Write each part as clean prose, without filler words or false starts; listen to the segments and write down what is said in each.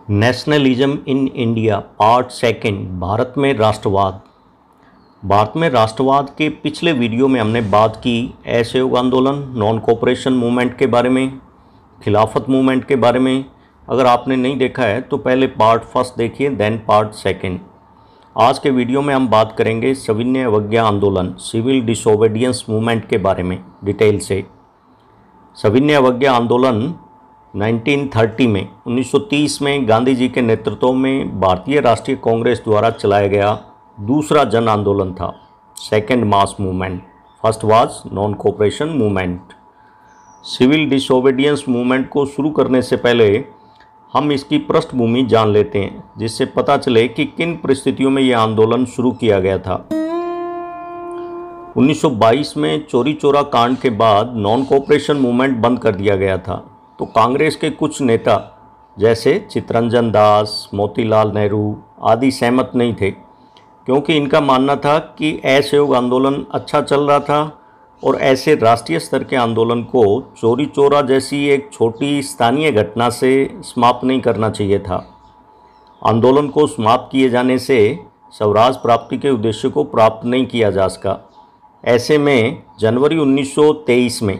Nationalism in India part second. Bharat में राष्ट्रवाद के पिछले वीडियो में हमने बात की असहयोग आंदोलन, नॉन कोऑपरेशन मूवमेंट के बारे में, खिलाफत मूवमेंट के बारे में। अगर आपने नहीं देखा है तो पहले पार्ट फर्स्ट देखिए, देन पार्ट सेकंड। आज के वीडियो में हम बात करेंगे सविनय अवज्ञा आंदोलन, सिविल डिसोबीडियंस मूवमेंट के बारे में डिटेल से। सविनय अवज्ञा आंदोलन 1930 में गांधी जी के नेतृत्व में भारतीय राष्ट्रीय कांग्रेस द्वारा चलाया गया दूसरा जन आंदोलन था, second mass movement. First was non cooperation movement. Civil disobedience movement को शुरू करने से पहले हम इसकी पृष्ठभूमि जान लेते हैं, जिससे पता चले कि किन परिस्थितियों में यह आंदोलन शुरू किया गया था। 1922 में चौरी चौरा कांड के बाद नॉन कोऑपरेशन मूवमेंट बंद कर दिया गया था, तो कांग्रेस के कुछ नेता जैसे चित्तरंजन दास, मोतीलाल नेहरू आदि सहमत नहीं थे, क्योंकि इनका मानना था कि असहयोग आंदोलन अच्छा चल रहा था और ऐसे राष्ट्रीय स्तर के आंदोलन को चौरी चौरा जैसी एक छोटी स्थानीय घटना से समाप्त नहीं करना चाहिए था। आंदोलन को समाप्त किए जाने से स्वराज प्राप्ति के उद्देश्य को प्राप्त नहीं किया जा सका। ऐसे में जनवरी 1923 में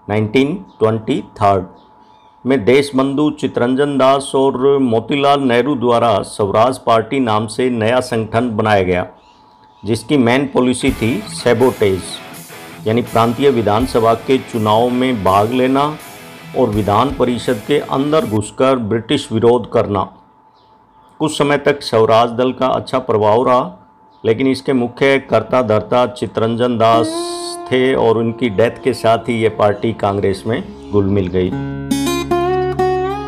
1923 में देशबंधु चित्तरंजन दास और मोतीलाल नेहरू द्वारा स्वराज पार्टी नाम से नया संगठन बनाया गया, जिसकी मेन पॉलिसी थी सैबोटेज, यानी प्रांतीय विधानसभा के चुनाव में भाग लेना और विधान परिषद के अंदर घुसकर ब्रिटिश विरोध करना। कुछ समय तक स्वराज दल का अच्छा प्रभाव रहा, लेकिन इसके मुख्य कर्ता धर्ता चित्तरंजन दास थे और उनकी डेथ के साथ ही ये पार्टी कांग्रेस में घुल मिल गई।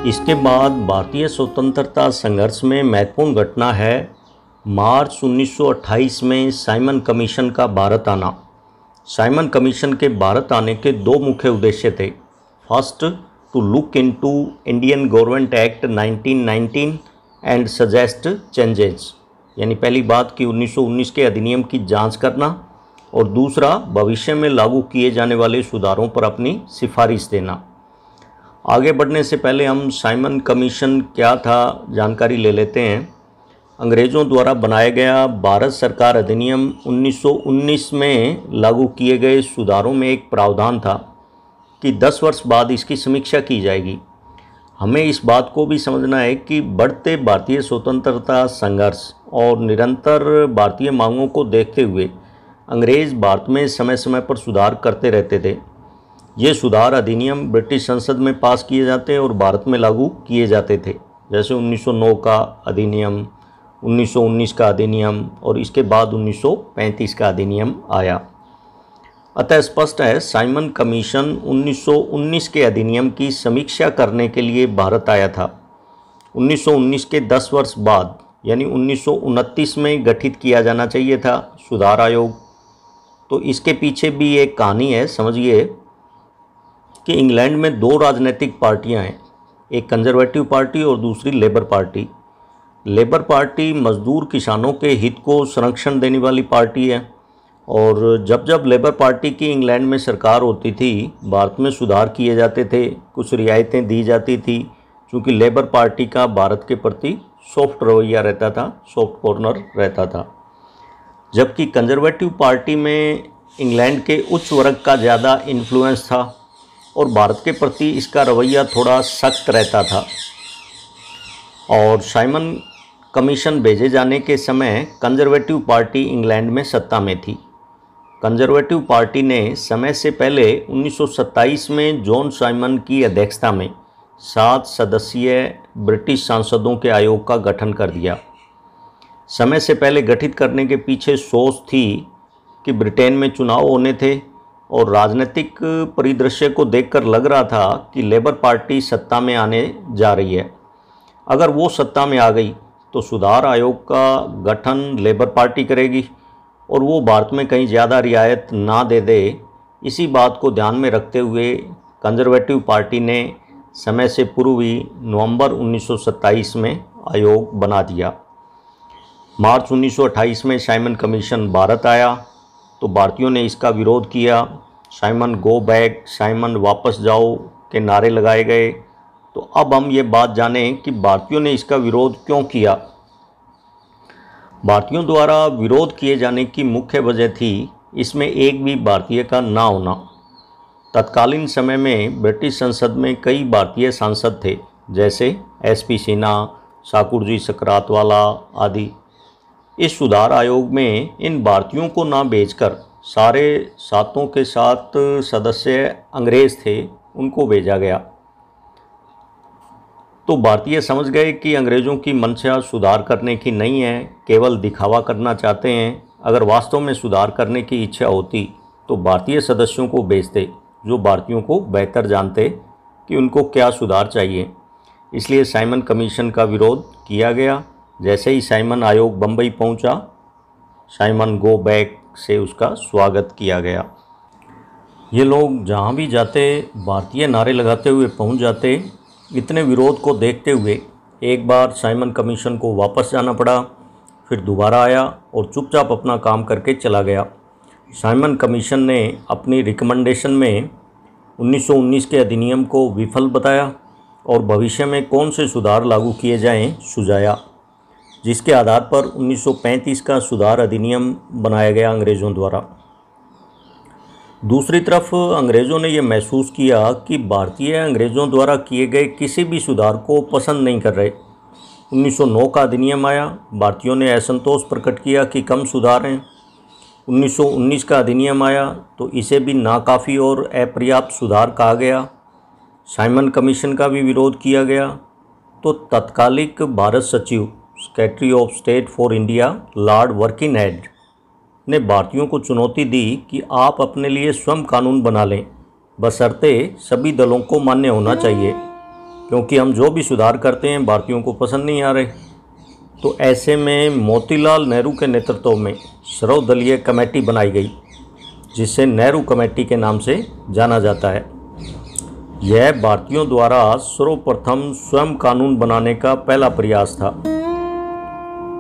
इसके बाद भारतीय स्वतंत्रता संघर्ष में महत्वपूर्ण घटना है मार्च 1928 में साइमन कमीशन का भारत आना। साइमन कमीशन के भारत आने के दो मुख्य उद्देश्य थे। First, to look into Indian government act 1919 and suggest changes, यानी पहली बात कि 1919 के अधिनियम की जांच करना, और दूसरा भविष्य में लागू किए जाने वाले सुधारों पर अपनी सिफारिश देना। आगे बढ़ने से पहले हम साइमन कमीशन क्या था जानकारी ले लेते हैं। अंग्रेज़ों द्वारा बनाया गया भारत सरकार अधिनियम 1919 में लागू किए गए सुधारों में एक प्रावधान था कि 10 वर्ष बाद इसकी समीक्षा की जाएगी। हमें इस बात को भी समझना है कि बढ़ते भारतीय स्वतंत्रता संघर्ष और निरंतर भारतीय मांगों को देखते हुए अंग्रेज़ भारत में समय समय पर सुधार करते रहते थे। ये सुधार अधिनियम ब्रिटिश संसद में पास किए जाते और भारत में लागू किए जाते थे, जैसे 1909 का अधिनियम, 1919 का अधिनियम और इसके बाद 1935 का अधिनियम आया। अतः स्पष्ट है, साइमन कमीशन 1919 के अधिनियम की समीक्षा करने के लिए भारत आया था। 1919 के 10 वर्ष बाद यानी 1929 में गठित किया जाना चाहिए था सुधार आयोग। तो इसके पीछे भी एक कहानी है, समझिए कि इंग्लैंड में दो राजनीतिक पार्टियां हैं, एक कंजर्वेटिव पार्टी और दूसरी लेबर पार्टी। लेबर पार्टी मजदूर किसानों के हित को संरक्षण देने वाली पार्टी है, और जब जब लेबर पार्टी की इंग्लैंड में सरकार होती थी, भारत में सुधार किए जाते थे, कुछ रियायतें दी जाती थी, क्योंकि लेबर पार्टी का भारत के प्रति सॉफ्ट रवैया रहता था, सॉफ्ट कॉर्नर रहता था। जबकि कंजर्वेटिव पार्टी में इंग्लैंड के उच्च वर्ग का ज़्यादा इन्फ्लुएंस था और भारत के प्रति इसका रवैया थोड़ा सख्त रहता था। और साइमन कमीशन भेजे जाने के समय कंजर्वेटिव पार्टी इंग्लैंड में सत्ता में थी। कंजर्वेटिव पार्टी ने समय से पहले 1927 में जॉन साइमन की अध्यक्षता में 7 सदस्यीय ब्रिटिश सांसदों के आयोग का गठन कर दिया। समय से पहले गठित करने के पीछे सोच थी कि ब्रिटेन में चुनाव होने थे और राजनीतिक परिदृश्य को देखकर लग रहा था कि लेबर पार्टी सत्ता में आने जा रही है। अगर वो सत्ता में आ गई तो सुधार आयोग का गठन लेबर पार्टी करेगी और वो भारत में कहीं ज़्यादा रियायत ना दे दे। इसी बात को ध्यान में रखते हुए कंजर्वेटिव पार्टी ने समय से पूर्व ही नवंबर 1927 में आयोग बना दिया। मार्च 1928 में साइमन कमीशन भारत आया तो भारतीयों ने इसका विरोध किया। साइमन गो बैक, साइमन वापस जाओ के नारे लगाए गए तो अब हम ये बात जानें कि भारतीयों ने इसका विरोध क्यों किया। भारतीयों द्वारा विरोध किए जाने की मुख्य वजह थी इसमें एक भी भारतीय का ना होना। तत्कालीन समय में ब्रिटिश संसद में कई भारतीय सांसद थे, जैसे एसपी सिन्हा, ठाकुरजी सकरातवाला आदि। इस सुधार आयोग में इन भारतीयों को ना भेजकर सारे सातों के सात सदस्य अंग्रेज़ थे, उनको भेजा गया। तो भारतीय समझ गए कि अंग्रेज़ों की मंशा सुधार करने की नहीं है, केवल दिखावा करना चाहते हैं। अगर वास्तव में सुधार करने की इच्छा होती तो भारतीय सदस्यों को भेजते, जो भारतीयों को बेहतर जानते कि उनको क्या सुधार चाहिए। इसलिए साइमन कमीशन का विरोध किया गया। जैसे ही साइमन आयोग बम्बई पहुंचा, साइमन गो बैक से उसका स्वागत किया गया। ये लोग जहाँ भी जाते भारतीय नारे लगाते हुए पहुंच जाते। इतने विरोध को देखते हुए एक बार साइमन कमीशन को वापस जाना पड़ा, फिर दोबारा आया और चुपचाप अपना काम करके चला गया। साइमन कमीशन ने अपनी रिकमेंडेशन में 1919 के अधिनियम को विफल बताया और भविष्य में कौन से सुधार लागू किए जाएं सुझाया, जिसके आधार पर 1935 का सुधार अधिनियम बनाया गया अंग्रेज़ों द्वारा। दूसरी तरफ अंग्रेज़ों ने यह महसूस किया कि भारतीय अंग्रेज़ों द्वारा किए गए किसी भी सुधार को पसंद नहीं कर रहे। 1909 का अधिनियम आया, भारतीयों ने असंतोष प्रकट किया कि कम सुधार हैं। 1919 का अधिनियम आया तो इसे भी नाकाफ़ी और अपर्याप्त सुधार कहा गया। साइमन कमीशन का भी विरोध किया गया। तो तत्कालिक भारत सचिव, secretary of state for India, Lord Birkenhead ने भारतीयों को चुनौती दी कि आप अपने लिए स्वयं कानून बना लें, बशर्ते सभी दलों को मान्य होना चाहिए, क्योंकि हम जो भी सुधार करते हैं भारतीयों को पसंद नहीं आ रहे। तो ऐसे में मोतीलाल नेहरू के नेतृत्व में सर्वदलीय कमेटी बनाई गई, जिसे नेहरू कमेटी के नाम से जाना जाता है। यह भारतीयों द्वारा सर्वप्रथम स्वयं कानून बनाने का पहला प्रयास था।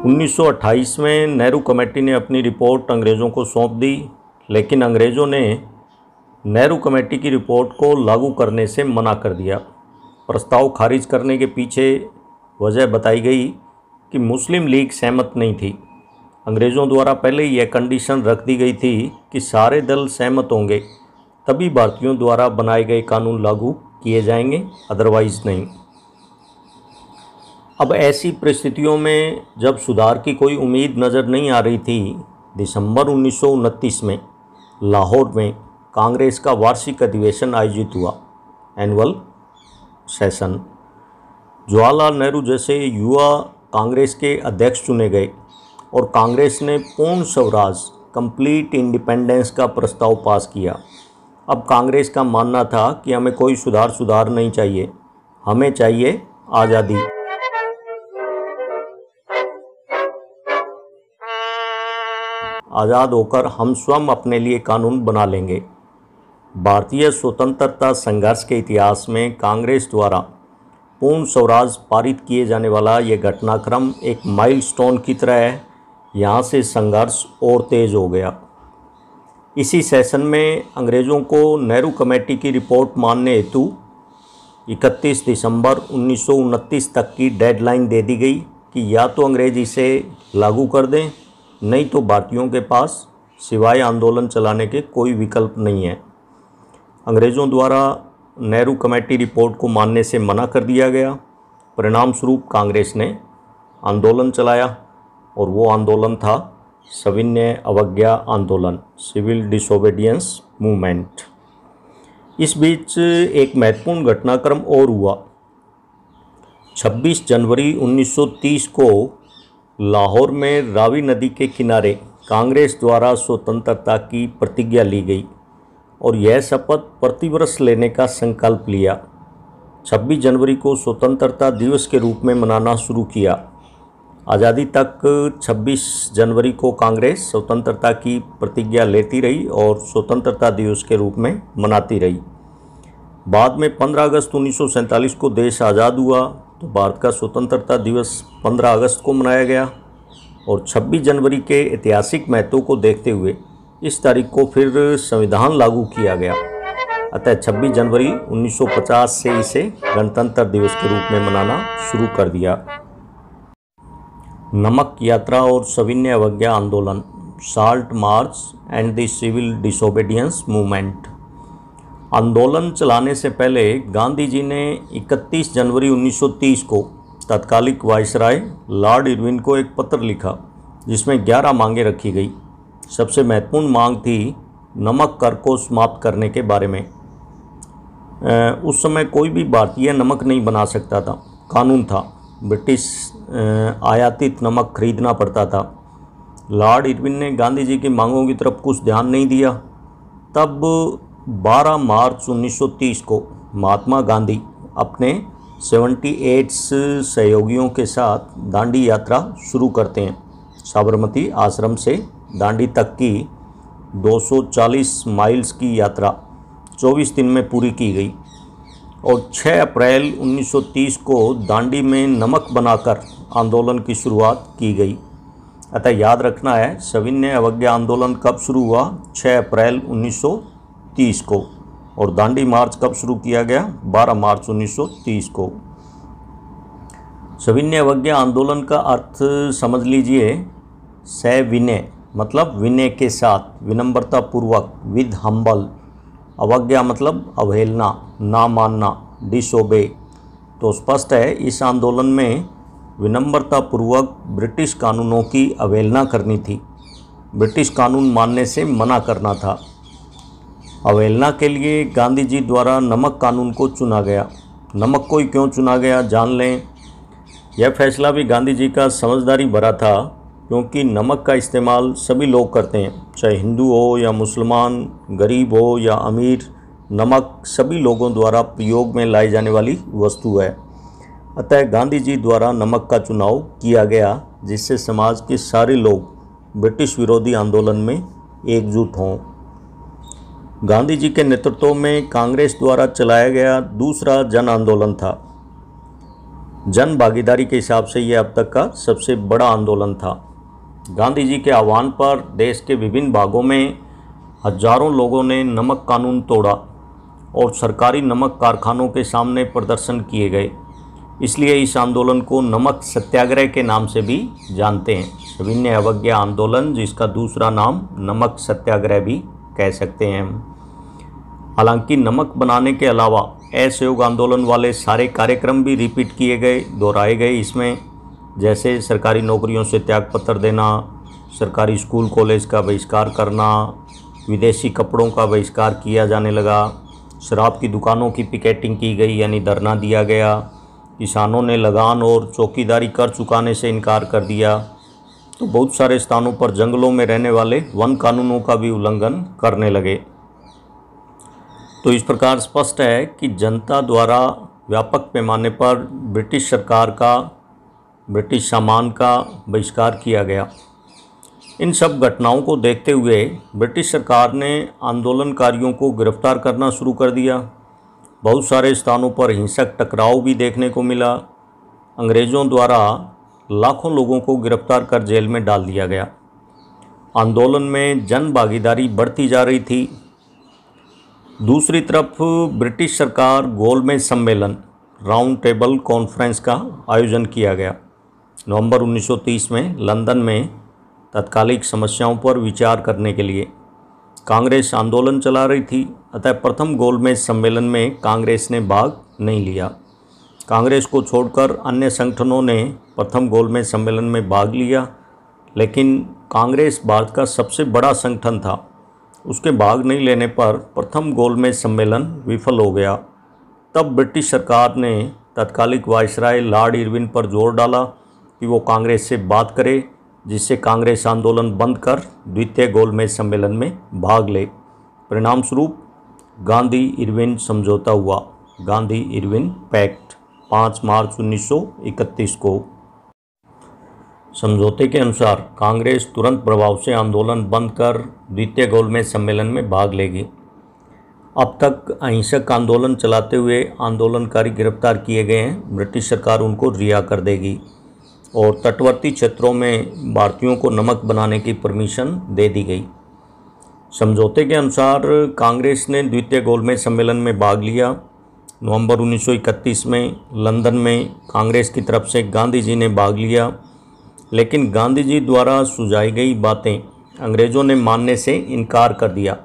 1928 में नेहरू कमेटी ने अपनी रिपोर्ट अंग्रेज़ों को सौंप दी, लेकिन अंग्रेज़ों ने नेहरू कमेटी की रिपोर्ट को लागू करने से मना कर दिया। प्रस्ताव खारिज करने के पीछे वजह बताई गई कि मुस्लिम लीग सहमत नहीं थी। अंग्रेज़ों द्वारा पहले ही यह कंडीशन रख दी गई थी कि सारे दल सहमत होंगे तभी भारतीयों द्वारा बनाए गए कानून लागू किए जाएंगे, अदरवाइज़ नहीं। अब ऐसी परिस्थितियों में जब सुधार की कोई उम्मीद नज़र नहीं आ रही थी, दिसंबर 1929 में लाहौर में कांग्रेस का वार्षिक अधिवेशन आयोजित हुआ, एनुअल सेशन। जवाहरलाल नेहरू जैसे युवा कांग्रेस के अध्यक्ष चुने गए और कांग्रेस ने पूर्ण स्वराज, कंप्लीट इंडिपेंडेंस का प्रस्ताव पास किया। अब कांग्रेस का मानना था कि हमें कोई सुधार नहीं चाहिए, हमें चाहिए आज़ादी। आज़ाद होकर हम स्वयं अपने लिए कानून बना लेंगे। भारतीय स्वतंत्रता संघर्ष के इतिहास में कांग्रेस द्वारा पूर्ण स्वराज पारित किए जाने वाला ये घटनाक्रम एक माइलस्टोन की तरह है। यहाँ से संघर्ष और तेज़ हो गया। इसी सेशन में अंग्रेज़ों को नेहरू कमेटी की रिपोर्ट मानने हेतु 31 दिसंबर 1929 तक की डेडलाइन दे दी गई कि या तो अंग्रेज़ इसे लागू कर दें, नहीं तो भारतीयों के पास सिवाय आंदोलन चलाने के कोई विकल्प नहीं है। अंग्रेज़ों द्वारा नेहरू कमेटी रिपोर्ट को मानने से मना कर दिया गया। परिणाम स्वरूप कांग्रेस ने आंदोलन चलाया और वो आंदोलन था सविनय अवज्ञा आंदोलन, सिविल डिसोबीडियंस मूवमेंट। इस बीच एक महत्वपूर्ण घटनाक्रम और हुआ। 26 जनवरी 1930 को लाहौर में रावी नदी के किनारे कांग्रेस द्वारा स्वतंत्रता की प्रतिज्ञा ली गई और यह शपथ प्रतिवर्ष लेने का संकल्प लिया। 26 जनवरी को स्वतंत्रता दिवस के रूप में मनाना शुरू किया। आज़ादी तक 26 जनवरी को कांग्रेस स्वतंत्रता की प्रतिज्ञा लेती रही और स्वतंत्रता दिवस के रूप में मनाती रही। बाद में 15 अगस्त 1947 को देश आज़ाद हुआ तो भारत का स्वतंत्रता दिवस 15 अगस्त को मनाया गया और 26 जनवरी के ऐतिहासिक महत्व को देखते हुए इस तारीख को फिर संविधान लागू किया गया। अतः 26 जनवरी 1950 से इसे गणतंत्र दिवस के रूप में मनाना शुरू कर दिया। नमक यात्रा और सविनय अवज्ञा आंदोलन, salt march and the civil disobedience movement. आंदोलन चलाने से पहले गांधी जी ने 31 जनवरी 1930 को तत्कालिक वायसराय लॉर्ड इरविन को एक पत्र लिखा जिसमें 11 मांगें रखी गई। सबसे महत्वपूर्ण मांग थी नमक कर को समाप्त करने के बारे में। उस समय कोई भी भारतीय नमक नहीं बना सकता था, कानून था। ब्रिटिश आयातित नमक खरीदना पड़ता था। लॉर्ड इरविन ने गांधी जी की मांगों की तरफ कुछ ध्यान नहीं दिया। तब 12 मार्च 1930 को महात्मा गांधी अपने 78 सहयोगियों के साथ दांडी यात्रा शुरू करते हैं। साबरमती आश्रम से दांडी तक की 240 माइल्स की यात्रा 24 दिन में पूरी की गई और 6 अप्रैल 1930 को दांडी में नमक बनाकर आंदोलन की शुरुआत की गई। अतः याद रखना है, सविनय अवज्ञा आंदोलन कब शुरू हुआ? 6 अप्रैल 1930 को। और दांडी मार्च कब शुरू किया गया? 12 मार्च 1930 को। सविनय अवज्ञा आंदोलन का अर्थ समझ लीजिए। सविनय मतलब विनय के साथ, विनम्रता पूर्वक, विद हम्बल। अवज्ञा मतलब अवहेलना, ना मानना, डिसोबे। तो स्पष्ट है इस आंदोलन में विनम्रता पूर्वक ब्रिटिश कानूनों की अवहेलना करनी थी। ब्रिटिश कानून मानने से मना करना था। अवहेलना के लिए गांधी जी द्वारा नमक कानून को चुना गया। नमक को ही क्यों चुना गया जान लें। यह फैसला भी गांधी जी का समझदारी भरा था, क्योंकि नमक का इस्तेमाल सभी लोग करते हैं, चाहे हिंदू हो या मुसलमान, गरीब हो या अमीर। नमक सभी लोगों द्वारा प्रयोग में लाई जाने वाली वस्तु है। अतः गांधी जी द्वारा नमक का चुनाव किया गया, जिससे समाज के सारे लोग ब्रिटिश विरोधी आंदोलन में एकजुट हों। गांधी जी के नेतृत्व में कांग्रेस द्वारा चलाया गया दूसरा जन आंदोलन था। जन भागीदारी के हिसाब से यह अब तक का सबसे बड़ा आंदोलन था। गांधी जी के आह्वान पर देश के विभिन्न भागों में हजारों लोगों ने नमक कानून तोड़ा और सरकारी नमक कारखानों के सामने प्रदर्शन किए गए। इसलिए इस आंदोलन को नमक सत्याग्रह के नाम से भी जानते हैं। सविनय अवज्ञा आंदोलन, जिसका दूसरा नाम नमक सत्याग्रह भी कह सकते हैं। हालांकि नमक बनाने के अलावा असहयोग आंदोलन वाले सारे कार्यक्रम भी रिपीट किए गए, दोहराए गए इसमें, जैसे सरकारी नौकरियों से त्यागपत्र देना, सरकारी स्कूल कॉलेज का बहिष्कार करना, विदेशी कपड़ों का बहिष्कार किया जाने लगा, शराब की दुकानों की पिकेटिंग की गई यानी धरना दिया गया, किसानों ने लगान और चौकीदारी कर चुकाने से इनकार कर दिया। तो बहुत सारे स्थानों पर जंगलों में रहने वाले वन कानूनों का भी उल्लंघन करने लगे। तो इस प्रकार स्पष्ट है कि जनता द्वारा व्यापक पैमाने पर ब्रिटिश सरकार का, ब्रिटिश सामान का बहिष्कार किया गया। इन सब घटनाओं को देखते हुए ब्रिटिश सरकार ने आंदोलनकारियों को गिरफ्तार करना शुरू कर दिया। बहुत सारे स्थानों पर हिंसक टकराव भी देखने को मिला। अंग्रेज़ों द्वारा लाखों लोगों को गिरफ्तार कर जेल में डाल दिया गया। आंदोलन में जन भागीदारी बढ़ती जा रही थी। दूसरी तरफ ब्रिटिश सरकार गोलमेज सम्मेलन, राउंड टेबल कॉन्फ्रेंस का आयोजन किया गया। नवंबर 1930 में लंदन में तत्कालिक समस्याओं पर विचार करने के लिए कांग्रेस आंदोलन चला रही थी। अतः प्रथम गोलमेज सम्मेलन में कांग्रेस ने भाग नहीं लिया। कांग्रेस को छोड़कर अन्य संगठनों ने प्रथम गोलमेज सम्मेलन में भाग लिया, लेकिन कांग्रेस भारत का सबसे बड़ा संगठन था। उसके भाग नहीं लेने पर प्रथम गोलमेज सम्मेलन विफल हो गया। तब ब्रिटिश सरकार ने तत्कालिक वायसराय लॉर्ड इरविन पर जोर डाला कि वो कांग्रेस से बात करे, जिससे कांग्रेस आंदोलन बंद कर द्वितीय गोलमेज सम्मेलन में भाग ले। परिणाम स्वरूप गांधी इरविन समझौता हुआ, गांधी इरविन पैक्ट, 5 मार्च 1931 को। समझौते के अनुसार कांग्रेस तुरंत प्रभाव से आंदोलन बंद कर द्वितीय गोलमेज सम्मेलन में भाग लेगी। अब तक अहिंसक आंदोलन चलाते हुए आंदोलनकारी गिरफ्तार किए गए हैं। ब्रिटिश सरकार उनको रिहा कर देगी और तटवर्ती क्षेत्रों में भारतीयों को नमक बनाने की परमिशन दे दी गई। समझौते के अनुसार कांग्रेस ने द्वितीय गोलमेज सम्मेलन में भाग लिया। नवंबर 1931 में लंदन में कांग्रेस की तरफ से गांधी जी ने भाग लिया, लेकिन गांधी जी द्वारा सुझाई गई बातें अंग्रेज़ों ने मानने से इनकार कर दिया।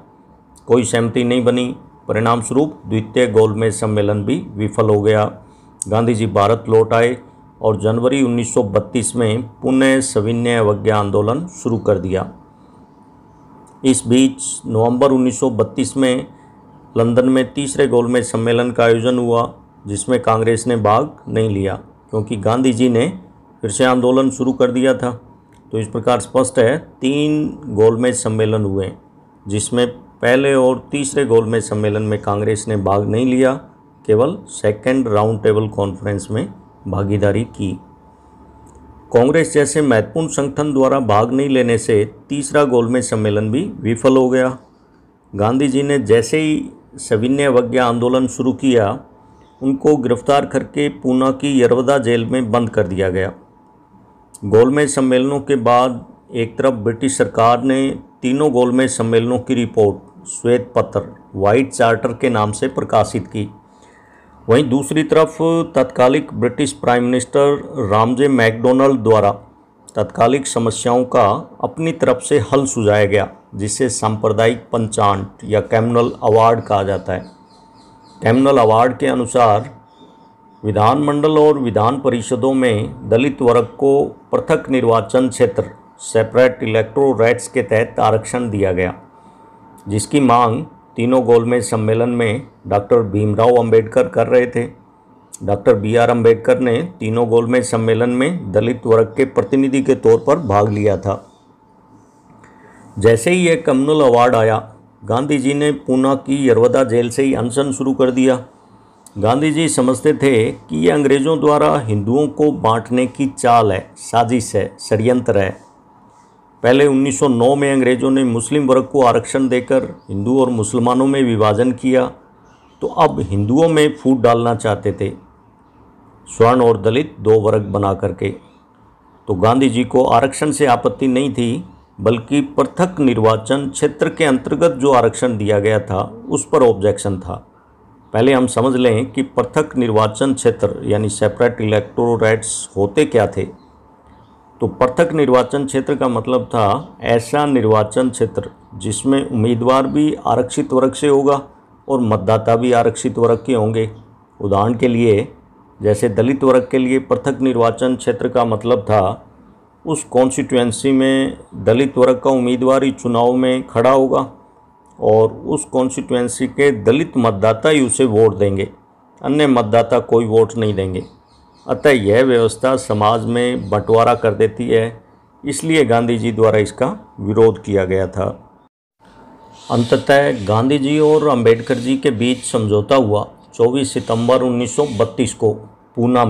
कोई सहमति नहीं बनी। परिणाम स्वरूप द्वितीय गोलमेज सम्मेलन भी विफल हो गया। गांधी जी भारत लौट आए और जनवरी 1932 में पुनः सविनय अवज्ञा आंदोलन शुरू कर दिया। इस बीच नवंबर 1932 में लंदन में तीसरे गोलमेज सम्मेलन का आयोजन हुआ, जिसमें कांग्रेस ने भाग नहीं लिया क्योंकि गांधी जी ने फिर से आंदोलन शुरू कर दिया था। तो इस प्रकार स्पष्ट है 3 गोलमेज सम्मेलन हुए, जिसमें पहले और तीसरे गोलमेज सम्मेलन में कांग्रेस ने भाग नहीं लिया, केवल सेकंड राउंड टेबल कॉन्फ्रेंस में भागीदारी की। कांग्रेस जैसे महत्वपूर्ण संगठन द्वारा भाग नहीं लेने से तीसरा गोलमेज सम्मेलन भी विफल हो गया। गांधी जी ने जैसे ही सविनय अवज्ञा आंदोलन शुरू किया, उनको गिरफ्तार करके पूना की यरवदा जेल में बंद कर दिया गया। गोलमेज सम्मेलनों के बाद एक तरफ ब्रिटिश सरकार ने तीनों गोलमेज सम्मेलनों की रिपोर्ट श्वेत पत्र व्हाइट चार्टर के नाम से प्रकाशित की। वहीं दूसरी तरफ तत्कालिक British prime minister Ramsay McDonald द्वारा तत्कालिक समस्याओं का अपनी तरफ से हल सुझाया गया, जिसे सांप्रदायिक पंचांट या कम्युनल अवार्ड कहा जाता है। कम्युनल अवार्ड के अनुसार विधानमंडल और विधान परिषदों में दलित वर्ग को पृथक निर्वाचन क्षेत्र सेपरेट इलेक्टोरल राइट्स के तहत आरक्षण दिया गया, जिसकी मांग तीनों गोलमेज सम्मेलन में डॉक्टर भीमराव अंबेडकर कर रहे थे। डॉक्टर BR अम्बेडकर ने तीनों गोलमेज सम्मेलन में दलित वर्ग के प्रतिनिधि के तौर पर भाग लिया था। जैसे ही यह कम्युनल अवार्ड आया, गांधी जी ने पूना की यरवदा जेल से ही अनशन शुरू कर दिया। गांधी जी समझते थे कि यह अंग्रेज़ों द्वारा हिंदुओं को बांटने की चाल है, साजिश है, षड्यंत्र है। पहले 1909 में अंग्रेज़ों ने मुस्लिम वर्ग को आरक्षण देकर हिंदू और मुसलमानों में विभाजन किया, तो अब हिंदुओं में फूट डालना चाहते थे, स्वर्ण और दलित 2 वर्ग बना करके। तो गांधी जी को आरक्षण से आपत्ति नहीं थी, बल्कि पृथक निर्वाचन क्षेत्र के अंतर्गत जो आरक्षण दिया गया था उस पर ऑब्जेक्शन था। पहले हम समझ लें कि पृथक निर्वाचन क्षेत्र यानी सेपरेट इलेक्टोरल राइट्स होते क्या थे। तो पृथक निर्वाचन क्षेत्र का मतलब था ऐसा निर्वाचन क्षेत्र जिसमें उम्मीदवार भी आरक्षित वर्ग से होगा और मतदाता भी आरक्षित वर्ग के होंगे। उदाहरण के लिए जैसे दलित वर्ग के लिए पृथक निर्वाचन क्षेत्र का मतलब था उस कॉन्स्टिट्यूएंसी में दलित वर्ग का उम्मीदवार ही चुनाव में खड़ा होगा और उस कॉन्स्टिट्यूएंसी के दलित मतदाता ही उसे वोट देंगे, अन्य मतदाता कोई वोट नहीं देंगे। अतः यह व्यवस्था समाज में बंटवारा कर देती है, इसलिए गांधी जी द्वारा इसका विरोध किया गया था। अंततः गांधी जी और अंबेडकर जी के बीच समझौता हुआ 24 सितंबर 1932 को पूना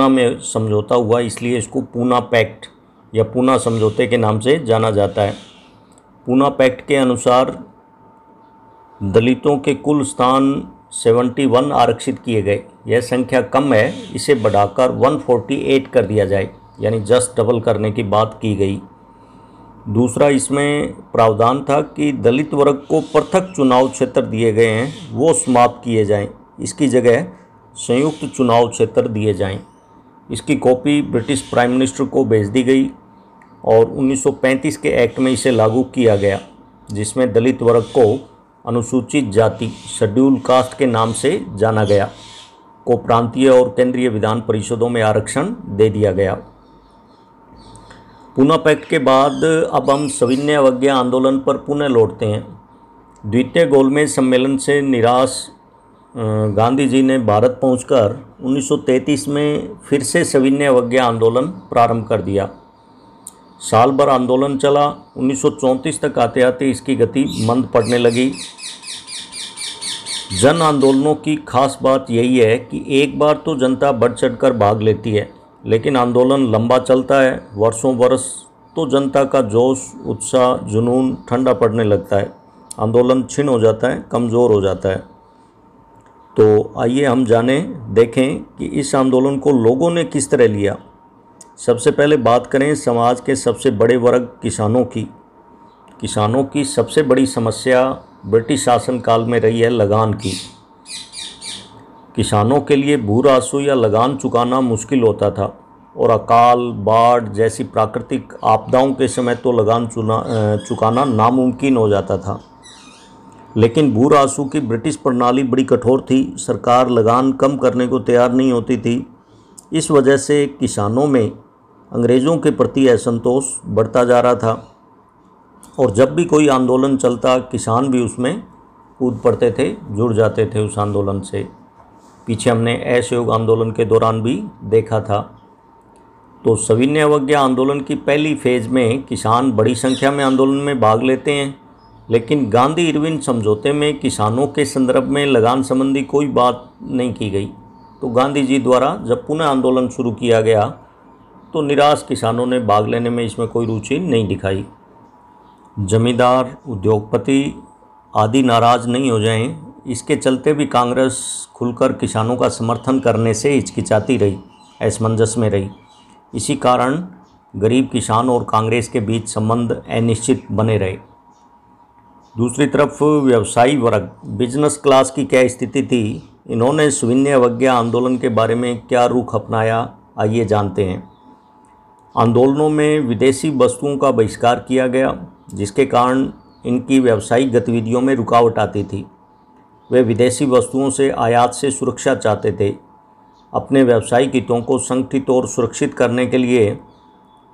में समझौता हुआ, इसलिए इसको पूना पैक्ट या पूना समझौते के नाम से जाना जाता है। पूना पैक्ट के अनुसार दलितों के कुल स्थान 71 आरक्षित किए गए। यह संख्या कम है, इसे बढ़ाकर 148 कर दिया जाए, यानी जस्ट डबल करने की बात की गई। दूसरा, इसमें प्रावधान था कि दलित वर्ग को पृथक चुनाव क्षेत्र दिए गए हैं वो समाप्त किए जाएं, इसकी जगह संयुक्त चुनाव क्षेत्र दिए जाएं। इसकी कॉपी ब्रिटिश प्राइम मिनिस्टर को भेज दी गई और 1935 के एक्ट में इसे लागू किया गया, जिसमें दलित वर्ग को अनुसूचित जाति शेड्यूल कास्ट के नाम से जाना गया को प्रांतीय और केंद्रीय विधान परिषदों में आरक्षण दे दिया गया। पूना पैक्ट के बाद अब हम सविनय अवज्ञा आंदोलन पर पुनः लौटते हैं। द्वितीय गोलमेज सम्मेलन से निराश गांधी जी ने भारत पहुंचकर 1933 में फिर से सविनय अवज्ञा आंदोलन प्रारंभ कर दिया। साल भर आंदोलन चला। 1934 तक आते आते इसकी गति मंद पड़ने लगी। जन आंदोलनों की खास बात यही है कि एक बार तो जनता बढ़ चढ़कर भाग लेती है, लेकिन आंदोलन लंबा चलता है, वर्षों वर्ष, तो जनता का जोश, उत्साह, जुनून ठंडा पड़ने लगता है, आंदोलन क्षीण हो जाता है, कमज़ोर हो जाता है। तो आइए हम देखें कि इस आंदोलन को लोगों ने किस तरह लिया। सबसे पहले बात करें समाज के सबसे बड़े वर्ग किसानों की। किसानों की सबसे बड़ी समस्या ब्रिटिश शासनकाल में रही है लगान की। किसानों के लिए भू राजस्व या लगान चुकाना मुश्किल होता था और अकाल, बाढ़ जैसी प्राकृतिक आपदाओं के समय तो लगान चुकाना नामुमकिन हो जाता था। लेकिन भू राजस्व की ब्रिटिश प्रणाली बड़ी कठोर थी। सरकार लगान कम करने को तैयार नहीं होती थी। इस वजह से किसानों में अंग्रेज़ों के प्रति असंतोष बढ़ता जा रहा था और जब भी कोई आंदोलन चलता किसान भी उसमें कूद पड़ते थे, जुड़ जाते थे उस आंदोलन से। पीछे हमने असहयोग आंदोलन के दौरान भी देखा था। तो सविनय अवज्ञा आंदोलन की पहली फेज़ में किसान बड़ी संख्या में आंदोलन में भाग लेते हैं, लेकिन गांधी इरविन समझौते में किसानों के संदर्भ में लगान संबंधी कोई बात नहीं की गई। तो गांधी जी द्वारा जब पुनः आंदोलन शुरू किया गया तो निराश किसानों ने भाग लेने में इसमें कोई रुचि नहीं दिखाई। जमींदार, उद्योगपति आदि नाराज़ नहीं हो जाएं, इसके चलते भी कांग्रेस खुलकर किसानों का समर्थन करने से हिचकिचाती रही, असमंजस में रही। इसी कारण गरीब किसान और कांग्रेस के बीच संबंध अनिश्चित बने रहे। दूसरी तरफ व्यवसायी वर्ग, बिजनेस क्लास की क्या स्थिति थी, इन्होंने सविनय अवज्ञा आंदोलन के बारे में क्या रुख अपनाया, आइए जानते हैं। आंदोलनों में विदेशी वस्तुओं का बहिष्कार किया गया, जिसके कारण इनकी व्यावसायिक गतिविधियों में रुकावट आती थी। वे विदेशी वस्तुओं से आयात से सुरक्षा चाहते थे। अपने व्यावसायिक हितों को संगठित और सुरक्षित करने के लिए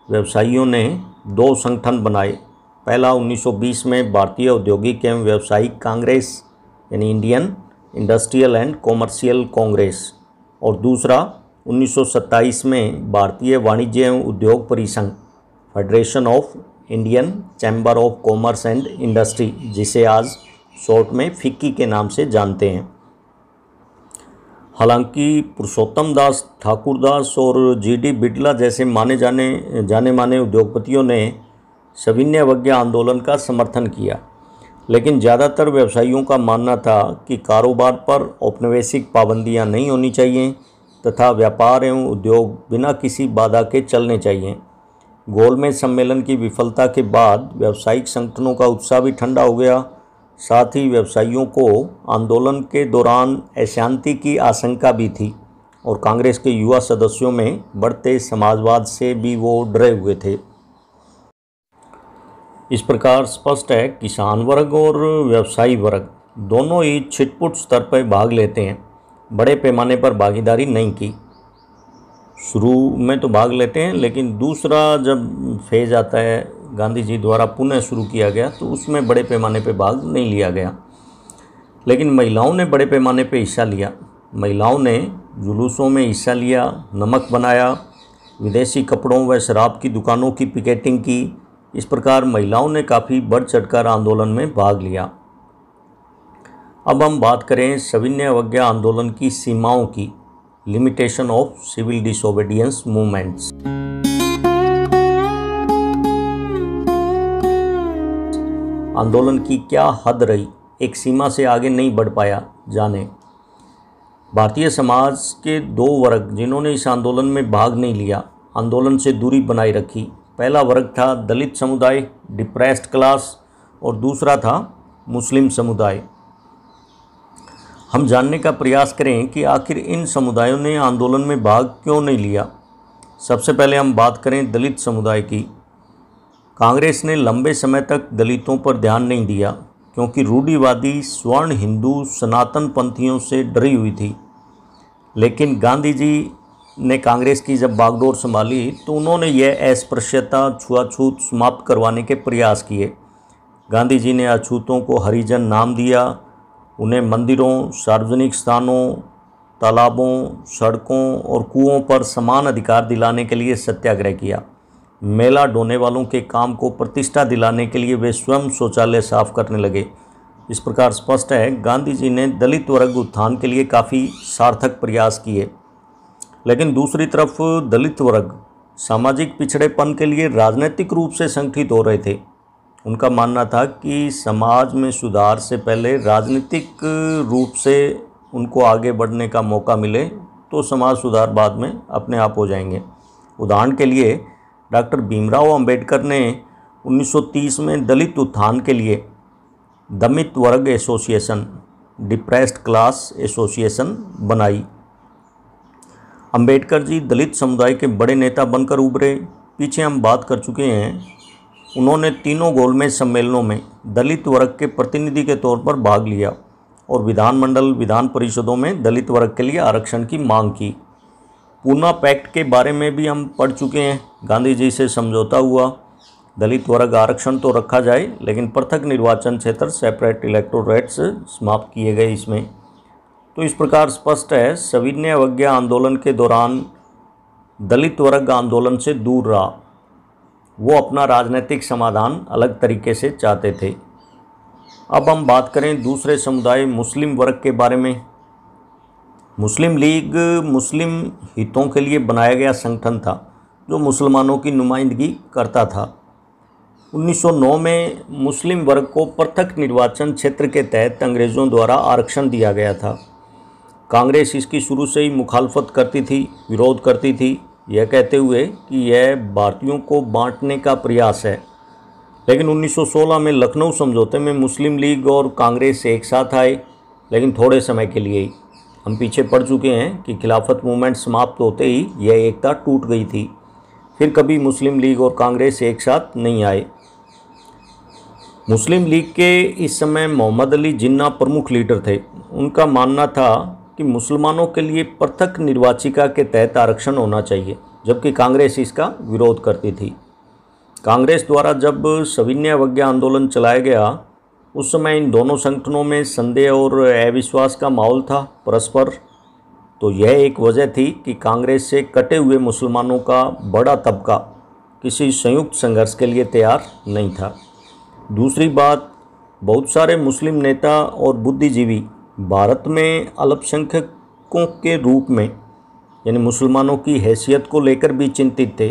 व्यवसायियों ने 2 संगठन बनाए। पहला 1920 में भारतीय औद्योगिक एवं व्यावसायिक कांग्रेस यानी Indian industrial and commercial Congress, और दूसरा 1927 में भारतीय वाणिज्य एवं उद्योग परिसंघ, federation of Indian chamber of commerce and industry, जिसे आज शॉर्ट में फिक्की के नाम से जानते हैं। हालांकि पुरुषोत्तम दास ठाकुरदास और जीडी बिड़ला जैसे जाने माने उद्योगपतियों ने सविनय अवज्ञा आंदोलन का समर्थन किया, लेकिन ज़्यादातर व्यवसायियों का मानना था कि कारोबार पर औपनिवेशिक पाबंदियां नहीं होनी चाहिए तथा व्यापार एवं उद्योग बिना किसी बाधा के चलने चाहिए। गोलमेज सम्मेलन की विफलता के बाद व्यावसायिक संगठनों का उत्साह भी ठंडा हो गया। साथ ही व्यवसायियों को आंदोलन के दौरान अशांति की आशंका भी थी और कांग्रेस के युवा सदस्यों में बढ़ते समाजवाद से भी वो डरे हुए थे। इस प्रकार स्पष्ट है किसान वर्ग और व्यवसायी वर्ग दोनों ही छिटपुट स्तर पर भाग लेते हैं, बड़े पैमाने पर भागीदारी नहीं की। शुरू में तो भाग लेते हैं, लेकिन दूसरा जब फेज़ आता है गांधी जी द्वारा पुनः शुरू किया गया तो उसमें बड़े पैमाने पर भाग नहीं लिया गया। लेकिन महिलाओं ने बड़े पैमाने पर हिस्सा लिया। महिलाओं ने जुलूसों में हिस्सा लिया, नमक बनाया, विदेशी कपड़ों व शराब की दुकानों की पिकेटिंग की। इस प्रकार महिलाओं ने काफ़ी बढ़ चढ़कर आंदोलन में भाग लिया। अब हम बात करें सविनय अवज्ञा आंदोलन की सीमाओं की, limitation of civil disobedience movements. आंदोलन की क्या हद रही, एक सीमा से आगे नहीं बढ़ पाया, जाने। भारतीय समाज के 2 वर्ग जिन्होंने इस आंदोलन में भाग नहीं लिया, आंदोलन से दूरी बनाए रखी। पहला वर्ग था दलित समुदाय, डिप्रेस्ड क्लास, और दूसरा था मुस्लिम समुदाय। हम जानने का प्रयास करें कि आखिर इन समुदायों ने आंदोलन में भाग क्यों नहीं लिया। सबसे पहले हम बात करें दलित समुदाय की। कांग्रेस ने लंबे समय तक दलितों पर ध्यान नहीं दिया क्योंकि रूढ़िवादी स्वर्ण हिंदू सनातन पंथियों से डरी हुई थी। लेकिन गांधी जी ने कांग्रेस की जब बागडोर संभाली तो उन्होंने यह अस्पृश्यता, छुआछूत समाप्त करवाने के प्रयास किए। गांधी जी ने अछूतों को हरिजन नाम दिया, उन्हें मंदिरों, सार्वजनिक स्थानों, तालाबों, सड़कों और कुओं पर समान अधिकार दिलाने के लिए सत्याग्रह किया। मेला ढोने वालों के काम को प्रतिष्ठा दिलाने के लिए वे स्वयं शौचालय साफ करने लगे। इस प्रकार स्पष्ट है गांधी जी ने दलित वर्ग उत्थान के लिए काफ़ी सार्थक प्रयास किए। लेकिन दूसरी तरफ दलित वर्ग सामाजिक पिछड़ेपन के लिए राजनीतिक रूप से संगठित हो रहे थे। उनका मानना था कि समाज में सुधार से पहले राजनीतिक रूप से उनको आगे बढ़ने का मौका मिले तो समाज सुधार बाद में अपने आप हो जाएंगे। उदाहरण के लिए डॉक्टर भीमराव अंबेडकर ने 1930 में दलित उत्थान के लिए दमित वर्ग एसोसिएशन, डिप्रेस्ड क्लास एसोसिएशन बनाई। अंबेडकर जी दलित समुदाय के बड़े नेता बनकर उभरे। पीछे हम बात कर चुके हैं, उन्होंने तीनों गोलमेज सम्मेलनों में दलित वर्ग के प्रतिनिधि के तौर पर भाग लिया और विधानमंडल, विधान परिषदों में दलित वर्ग के लिए आरक्षण की मांग की। पूना पैक्ट के बारे में भी हम पढ़ चुके हैं। गांधी जी से समझौता हुआ, दलित वर्ग आरक्षण तो रखा जाए लेकिन पृथक निर्वाचन क्षेत्र, सेपरेट इलेक्टोरेट्स समाप्त किए गए इसमें। तो इस प्रकार स्पष्ट है, सविनय अवज्ञा आंदोलन के दौरान दलित वर्ग आंदोलन से दूर रहा। वो अपना राजनीतिक समाधान अलग तरीके से चाहते थे। अब हम बात करें दूसरे समुदाय मुस्लिम वर्ग के बारे में। मुस्लिम लीग मुस्लिम हितों के लिए बनाया गया संगठन था जो मुसलमानों की नुमाइंदगी करता था। 1909 में मुस्लिम वर्ग को पृथक निर्वाचन क्षेत्र के तहत अंग्रेज़ों द्वारा आरक्षण दिया गया था। कांग्रेस इसकी शुरू से ही मुखालफत करती थी, विरोध करती थी, यह कहते हुए कि यह भारतीयों को बांटने का प्रयास है। लेकिन 1916 में लखनऊ समझौते में मुस्लिम लीग और कांग्रेस एक साथ आए, लेकिन थोड़े समय के लिए ही। हम पीछे पढ़ चुके हैं कि खिलाफत मूवमेंट समाप्त होते ही यह एकता टूट गई थी। फिर कभी मुस्लिम लीग और कांग्रेस एक साथ नहीं आए। मुस्लिम लीग के इस समय मोहम्मद अली जिन्ना प्रमुख लीडर थे। उनका मानना था कि मुसलमानों के लिए पृथक निर्वाचिका के तहत आरक्षण होना चाहिए, जबकि कांग्रेस इसका विरोध करती थी। कांग्रेस द्वारा जब सविनय अवज्ञा आंदोलन चलाया गया, उस समय इन दोनों संगठनों में संदेह और अविश्वास का माहौल था परस्पर। तो यह एक वजह थी कि कांग्रेस से कटे हुए मुसलमानों का बड़ा तबका किसी संयुक्त संघर्ष के लिए तैयार नहीं था। दूसरी बात, बहुत सारे मुस्लिम नेता और बुद्धिजीवी भारत में अल्पसंख्यकों के रूप में यानी मुसलमानों की हैसियत को लेकर भी चिंतित थे।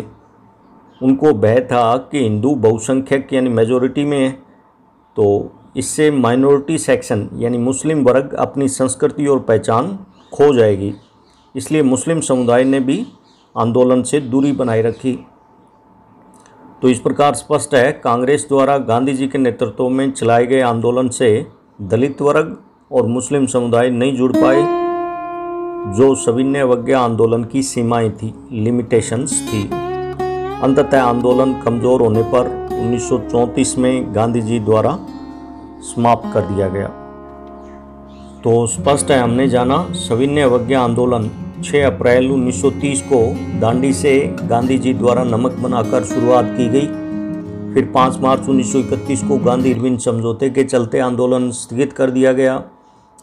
उनको भय था कि हिंदू बहुसंख्यक यानी मेजॉरिटी में है, तो इससे माइनॉरिटी सेक्शन यानी मुस्लिम वर्ग अपनी संस्कृति और पहचान खो जाएगी। इसलिए मुस्लिम समुदाय ने भी आंदोलन से दूरी बनाए रखी। तो इस प्रकार स्पष्ट है, कांग्रेस द्वारा गांधी जी के नेतृत्व में चलाए गए आंदोलन से दलित वर्ग और मुस्लिम समुदाय नहीं जुड़ पाए। जो सविनय अवज्ञा आंदोलन की सीमाएं थी, लिमिटेशंस थी। अंततः आंदोलन कमज़ोर होने पर 1934 में गांधी जी द्वारा समाप्त कर दिया गया। तो स्पष्ट है, हमने जाना सविनय अवज्ञा आंदोलन 6 अप्रैल 1930 को दांडी से गांधी जी द्वारा नमक बनाकर शुरुआत की गई। फिर 5 मार्च 1931 को गांधी इरविन समझौते के चलते आंदोलन स्थगित कर दिया गया।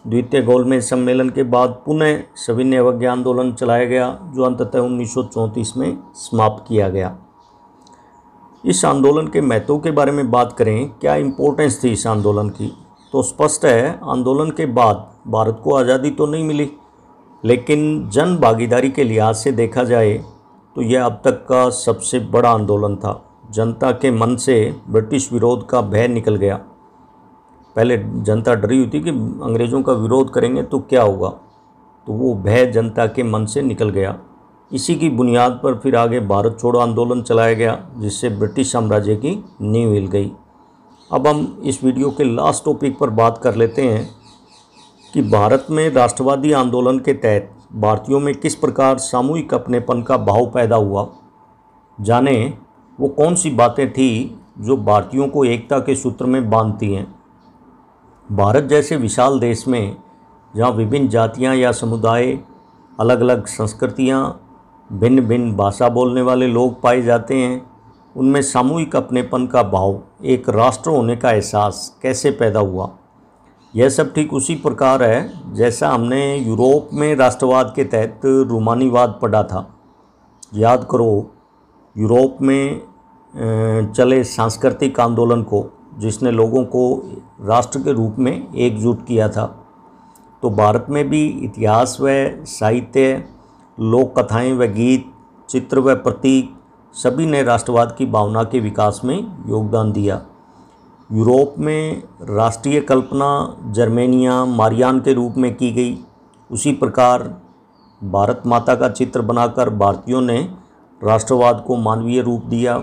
द्वितीय गोलमेज सम्मेलन के बाद पुनः सविनय अवज्ञा आंदोलन चलाया गया, जो अंततः 1934 में समाप्त किया गया। इस आंदोलन के महत्व के बारे में बात करें, क्या इम्पोर्टेंस थी इस आंदोलन की, तो स्पष्ट है, आंदोलन के बाद भारत को आज़ादी तो नहीं मिली, लेकिन जन भागीदारी के लिहाज से देखा जाए तो यह अब तक का सबसे बड़ा आंदोलन था। जनता के मन से ब्रिटिश विरोध का भय निकल गया। पहले जनता डरी हुई थी कि अंग्रेज़ों का विरोध करेंगे तो क्या होगा, तो वो भय जनता के मन से निकल गया। इसी की बुनियाद पर फिर आगे भारत छोड़ो आंदोलन चलाया गया, जिससे ब्रिटिश साम्राज्य की नींव हिल गई। अब हम इस वीडियो के लास्ट टॉपिक पर बात कर लेते हैं कि भारत में राष्ट्रवादी आंदोलन के तहत भारतीयों में किस प्रकार सामूहिक अपनेपन का भाव पैदा हुआ। जाने वो कौन सी बातें थी जो भारतीयों को एकता के सूत्र में बांधती हैं। भारत जैसे विशाल देश में, जहाँ विभिन्न जातियाँ या समुदाय, अलग अलग संस्कृतियाँ, भिन्न भिन्न भाषा बोलने वाले लोग पाए जाते हैं, उनमें सामूहिक अपनेपन का भाव, एक राष्ट्र होने का एहसास कैसे पैदा हुआ। यह सब ठीक उसी प्रकार है जैसा हमने यूरोप में राष्ट्रवाद के तहत रूमानीवाद पढ़ा था। याद करो, यूरोप में चले सांस्कृतिक आंदोलन को, जिसने लोगों को राष्ट्र के रूप में एकजुट किया था। तो भारत में भी इतिहास व साहित्य, लोक कथाएँ व गीत, चित्र व प्रतीक सभी ने राष्ट्रवाद की भावना के विकास में योगदान दिया। यूरोप में राष्ट्रीय कल्पना जर्मेनिया, मारियान के रूप में की गई। उसी प्रकार भारत माता का चित्र बनाकर भारतीयों ने राष्ट्रवाद को मानवीय रूप दिया।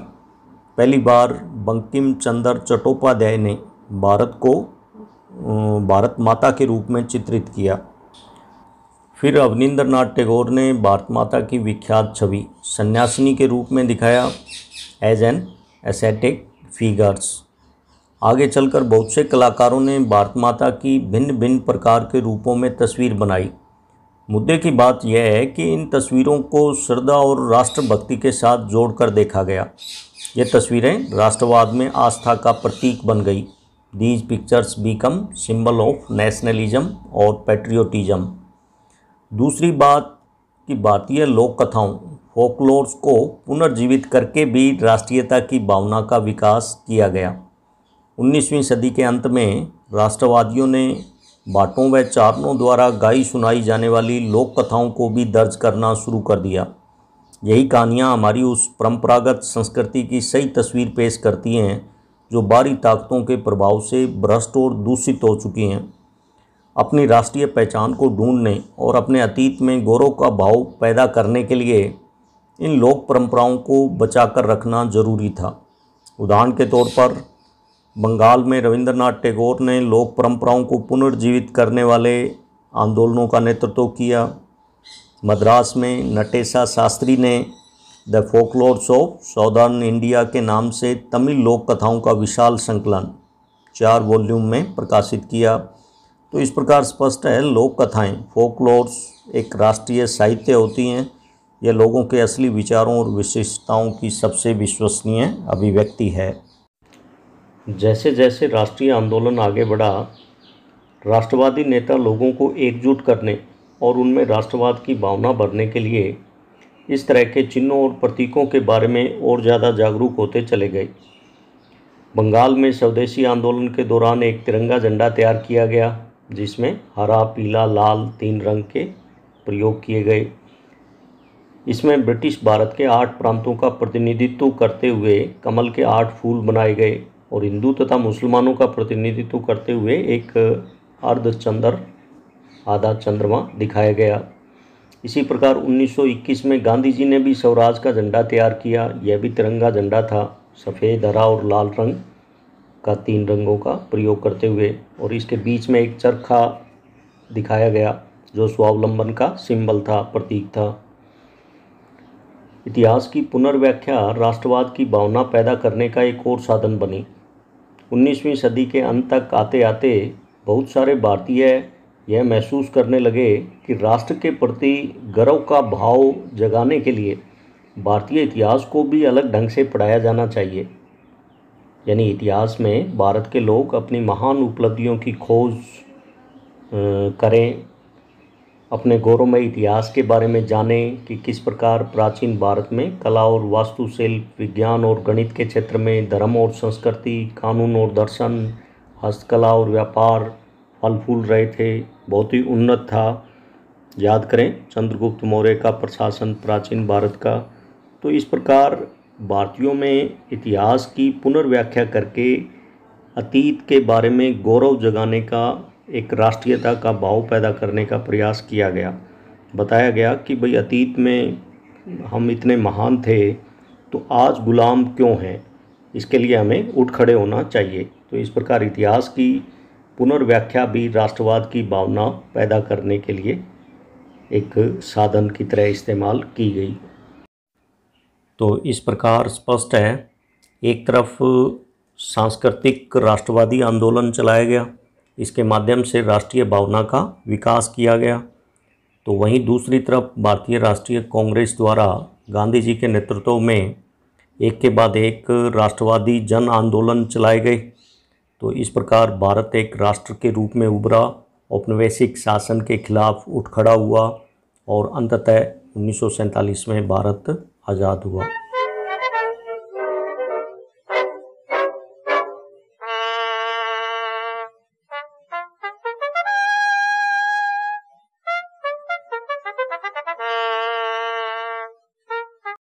पहली बार बंकिम चंद्र चट्टोपाध्याय ने भारत को भारत माता के रूप में चित्रित किया। फिर अवनींद्रनाथ टैगोर ने भारत माता की विख्यात छवि सन्यासिनी के रूप में दिखाया एज एन एस्थेटिक फिगर्स। आगे चलकर बहुत से कलाकारों ने भारत माता की भिन्न भिन्न प्रकार के रूपों में तस्वीर बनाई। मुद्दे की बात यह है कि इन तस्वीरों को श्रद्धा और राष्ट्रभक्ति के साथ जोड़कर देखा गया। ये तस्वीरें राष्ट्रवाद में आस्था का प्रतीक बन गई। These pictures become symbol of nationalism और पैट्रियोटिज्म। दूसरी बात कि भारतीय लोक कथाओं फोकलोर्स को पुनर्जीवित करके भी राष्ट्रीयता की भावना का विकास किया गया। 19वीं सदी के अंत में राष्ट्रवादियों ने भाटों व चारणों द्वारा गाई सुनाई जाने वाली लोक कथाओं को भी दर्ज करना शुरू कर दिया। यही कहानियाँ हमारी उस परंपरागत संस्कृति की सही तस्वीर पेश करती हैं जो बाहरी ताकतों के प्रभाव से भ्रष्ट और दूषित हो चुकी हैं। अपनी राष्ट्रीय पहचान को ढूंढने और अपने अतीत में गौरव का भाव पैदा करने के लिए इन लोक परंपराओं को बचाकर रखना जरूरी था। उदाहरण के तौर पर बंगाल में रविंद्रनाथ टैगोर ने लोक परंपराओं को पुनर्जीवित करने वाले आंदोलनों का नेतृत्व किया। मद्रास में नटेशा शास्त्री ने the folklores of southern India के नाम से तमिल लोक कथाओं का विशाल संकलन 4 वॉल्यूम में प्रकाशित किया। तो इस प्रकार स्पष्ट है, लोक कथाएँ फोकलोर्स एक राष्ट्रीय साहित्य होती हैं। यह लोगों के असली विचारों और विशेषताओं की सबसे विश्वसनीय अभिव्यक्ति है। जैसे जैसे राष्ट्रीय आंदोलन आगे बढ़ा, राष्ट्रवादी नेता लोगों को एकजुट करने और उनमें राष्ट्रवाद की भावना भरने के लिए इस तरह के चिन्हों और प्रतीकों के बारे में और ज़्यादा जागरूक होते चले गए। बंगाल में स्वदेशी आंदोलन के दौरान एक तिरंगा झंडा तैयार किया गया जिसमें हरा, पीला, लाल 3 रंग के प्रयोग किए गए। इसमें ब्रिटिश भारत के 8 प्रांतों का प्रतिनिधित्व करते हुए कमल के 8 फूल बनाए गए और हिंदू तथा मुसलमानों का प्रतिनिधित्व करते हुए एक अर्धचंद्र आधा चंद्रमा दिखाया गया। इसी प्रकार 1921 में गांधी जी ने भी स्वराज का झंडा तैयार किया। यह भी तिरंगा झंडा था, सफ़ेद, हरा और लाल रंग का 3 रंगों का प्रयोग करते हुए, और इसके बीच में एक चरखा दिखाया गया जो स्वावलंबन का सिंबल था, प्रतीक था। इतिहास की पुनर्व्याख्या राष्ट्रवाद की भावना पैदा करने का एक और साधन बनी। 19वीं सदी के अंत तक आते आते बहुत सारे भारतीय यह महसूस करने लगे कि राष्ट्र के प्रति गर्व का भाव जगाने के लिए भारतीय इतिहास को भी अलग ढंग से पढ़ाया जाना चाहिए। यानी इतिहास में भारत के लोग अपनी महान उपलब्धियों की खोज करें, अपने गौरवमय इतिहास के बारे में जानें कि किस प्रकार प्राचीन भारत में कला और वास्तुशिल्प, विज्ञान और गणित के क्षेत्र में, धर्म और संस्कृति, कानून और दर्शन, हस्तकला और व्यापार फल फूल रहे थे, बहुत ही उन्नत था। याद करें चंद्रगुप्त मौर्य का प्रशासन प्राचीन भारत का। तो इस प्रकार भारतीयों में इतिहास की पुनर्व्याख्या करके अतीत के बारे में गौरव जगाने का, एक राष्ट्रीयता का भाव पैदा करने का प्रयास किया गया। बताया गया कि भाई अतीत में हम इतने महान थे तो आज गुलाम क्यों हैं, इसके लिए हमें उठ खड़े होना चाहिए। तो इस प्रकार इतिहास की पुनर्व्याख्या भी राष्ट्रवाद की भावना पैदा करने के लिए एक साधन की तरह इस्तेमाल की गई। तो इस प्रकार स्पष्ट है, एक तरफ सांस्कृतिक राष्ट्रवादी आंदोलन चलाया गया, इसके माध्यम से राष्ट्रीय भावना का विकास किया गया, तो वहीं दूसरी तरफ भारतीय राष्ट्रीय कांग्रेस द्वारा गांधी जी के नेतृत्व में एक के बाद एक राष्ट्रवादी जन आंदोलन चलाए गए। तो इस प्रकार भारत एक राष्ट्र के रूप में उभरा, औपनिवेशिक शासन के खिलाफ उठ खड़ा हुआ और अंततः 1947 में भारत आज़ाद हुआ।